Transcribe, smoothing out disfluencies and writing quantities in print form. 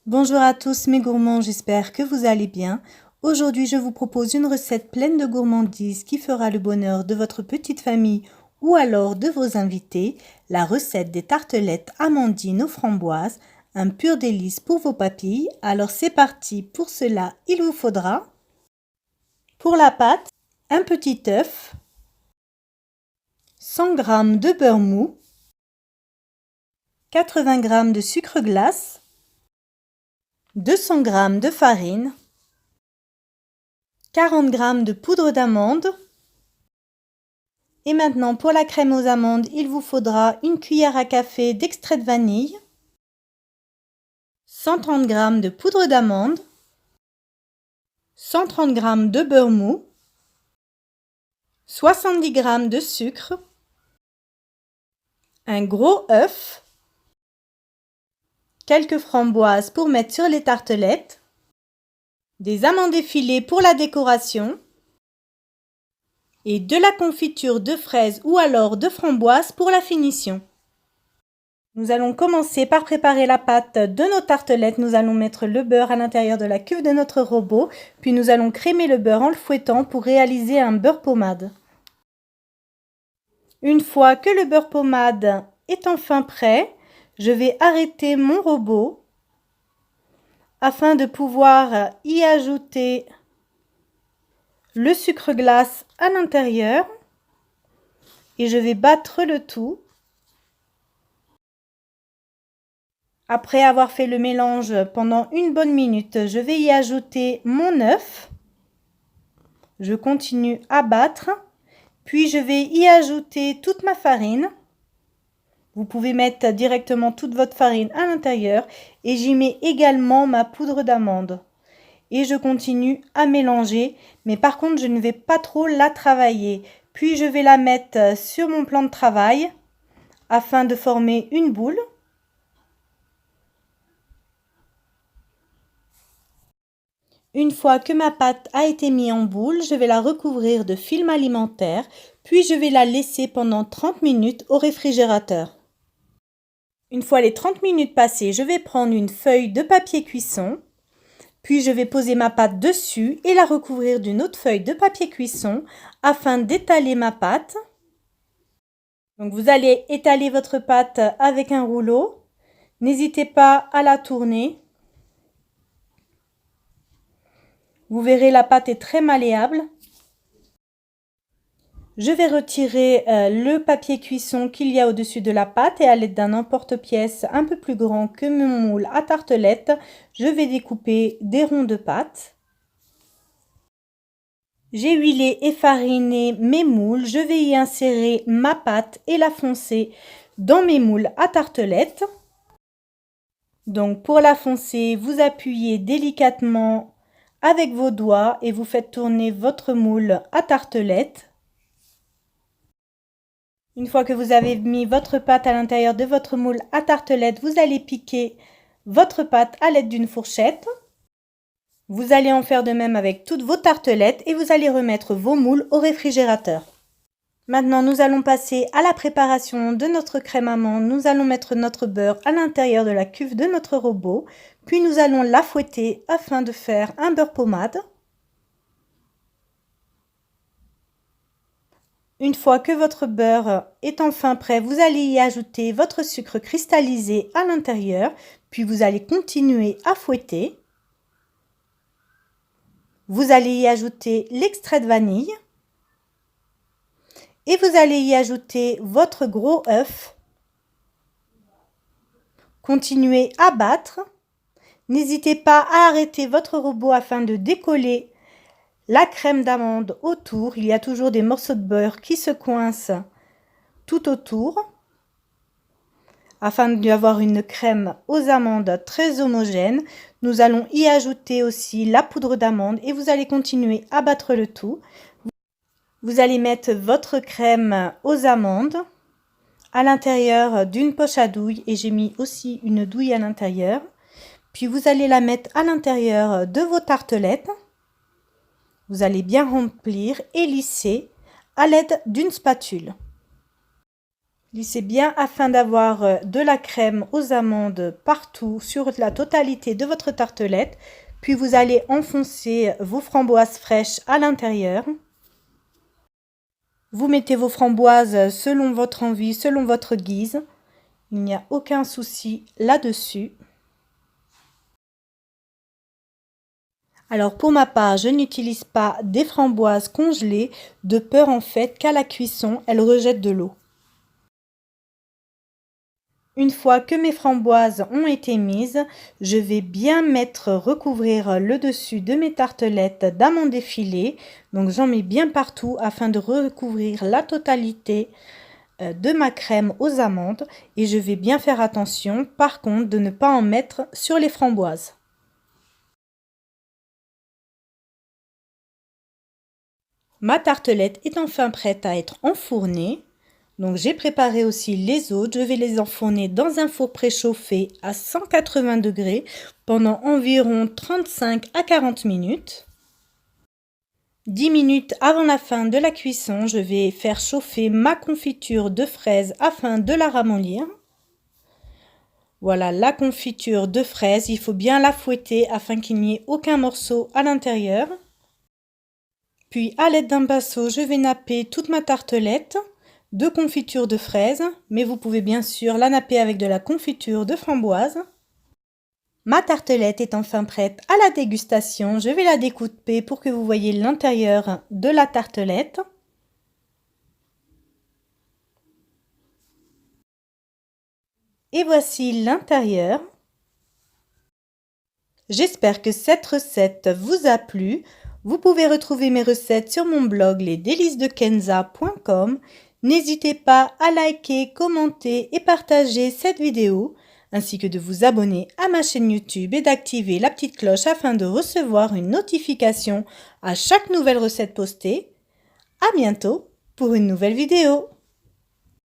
Bonjour à tous mes gourmands, j'espère que vous allez bien. Aujourd'hui, je vous propose une recette pleine de gourmandise qui fera le bonheur de votre petite famille ou alors de vos invités. La recette des tartelettes amandines aux framboises, un pur délice pour vos papilles. Alors c'est parti, pour cela, il vous faudra pour la pâte, un petit œuf, 100 g de beurre mou, 80 g de sucre glace, 200 g de farine, 40 g de poudre d'amande. Et maintenant pour la crème aux amandes, il vous faudra une cuillère à café d'extrait de vanille, 130 g de poudre d'amande, 130 g de beurre mou, 70 g de sucre, un gros œuf, quelques framboises pour mettre sur les tartelettes, des amandes effilées pour la décoration et de la confiture de fraises ou alors de framboises pour la finition. Nous allons commencer par préparer la pâte de nos tartelettes. Nous allons mettre le beurre à l'intérieur de la cuve de notre robot, puis nous allons crémer le beurre en le fouettant pour réaliser un beurre pommade. Une fois que le beurre pommade est enfin prêt, je vais arrêter mon robot afin de pouvoir y ajouter le sucre glace à l'intérieur et je vais battre le tout. Après avoir fait le mélange pendant une bonne minute, je vais y ajouter mon œuf. Je continue à battre, puis je vais y ajouter toute ma farine. Vous pouvez mettre directement toute votre farine à l'intérieur et j'y mets également ma poudre d'amande. Et je continue à mélanger, mais par contre je ne vais pas trop la travailler. Puis je vais la mettre sur mon plan de travail afin de former une boule. Une fois que ma pâte a été mise en boule, je vais la recouvrir de film alimentaire, puis je vais la laisser pendant 30 minutes au réfrigérateur. Une fois les 30 minutes passées, je vais prendre une feuille de papier cuisson. Puis je vais poser ma pâte dessus et la recouvrir d'une autre feuille de papier cuisson afin d'étaler ma pâte. Donc vous allez étaler votre pâte avec un rouleau. N'hésitez pas à la tourner. Vous verrez, la pâte est très malléable. Je vais retirer le papier cuisson qu'il y a au-dessus de la pâte et à l'aide d'un emporte-pièce un peu plus grand que mon moule à tartelettes, je vais découper des ronds de pâte. J'ai huilé et fariné mes moules, je vais y insérer ma pâte et la foncer dans mes moules à tartelettes. Donc pour la foncer, vous appuyez délicatement avec vos doigts et vous faites tourner votre moule à tartelettes. Une fois que vous avez mis votre pâte à l'intérieur de votre moule à tartelettes, vous allez piquer votre pâte à l'aide d'une fourchette. Vous allez en faire de même avec toutes vos tartelettes et vous allez remettre vos moules au réfrigérateur. Maintenant, nous allons passer à la préparation de notre crème amande. Nous allons mettre notre beurre à l'intérieur de la cuve de notre robot, puis nous allons la fouetter afin de faire un beurre pommade. Une fois que votre beurre est enfin prêt, vous allez y ajouter votre sucre cristallisé à l'intérieur, puis vous allez continuer à fouetter. Vous allez y ajouter l'extrait de vanille et vous allez y ajouter votre gros œuf. Continuez à battre. N'hésitez pas à arrêter votre robot afin de décoller la crème d'amande autour. Il y a toujours des morceaux de beurre qui se coincent tout autour afin d'avoir une crème aux amandes très homogène. Nous allons y ajouter aussi la poudre d'amande et vous allez continuer à battre le tout. Vous allez mettre votre crème aux amandes à l'intérieur d'une poche à douille et j'ai mis aussi une douille à l'intérieur. Puis vous allez la mettre à l'intérieur de vos tartelettes. Vous allez bien remplir et lisser à l'aide d'une spatule. Lissez bien afin d'avoir de la crème aux amandes partout sur la totalité de votre tartelette. Puis vous allez enfoncer vos framboises fraîches à l'intérieur. Vous mettez vos framboises selon votre envie, selon votre guise. Il n'y a aucun souci là-dessus. Alors pour ma part, je n'utilise pas des framboises congelées, de peur en fait qu'à la cuisson, elles rejettent de l'eau. Une fois que mes framboises ont été mises, je vais bien recouvrir le dessus de mes tartelettes d'amandes effilées. Donc j'en mets bien partout afin de recouvrir la totalité de ma crème aux amandes. Et je vais bien faire attention par contre de ne pas en mettre sur les framboises. Ma tartelette est enfin prête à être enfournée. Donc j'ai préparé aussi les autres, je vais les enfourner dans un four préchauffé à 180 degrés pendant environ 35 à 40 minutes. 10 minutes avant la fin de la cuisson, je vais faire chauffer ma confiture de fraises afin de la ramollir. Voilà la confiture de fraises, il faut bien la fouetter afin qu'il n'y ait aucun morceau à l'intérieur. Puis à l'aide d'un pinceau, je vais napper toute ma tartelette de confiture de fraises, mais vous pouvez bien sûr la napper avec de la confiture de framboise. Ma tartelette est enfin prête à la dégustation. Je vais la découper pour que vous voyez l'intérieur de la tartelette. Et voici l'intérieur. J'espère que cette recette vous a plu. Vous pouvez retrouver mes recettes sur mon blog lesdelicesdekenza.com. N'hésitez pas à liker, commenter et partager cette vidéo, ainsi que de vous abonner à ma chaîne YouTube et d'activer la petite cloche afin de recevoir une notification à chaque nouvelle recette postée. À bientôt pour une nouvelle vidéo.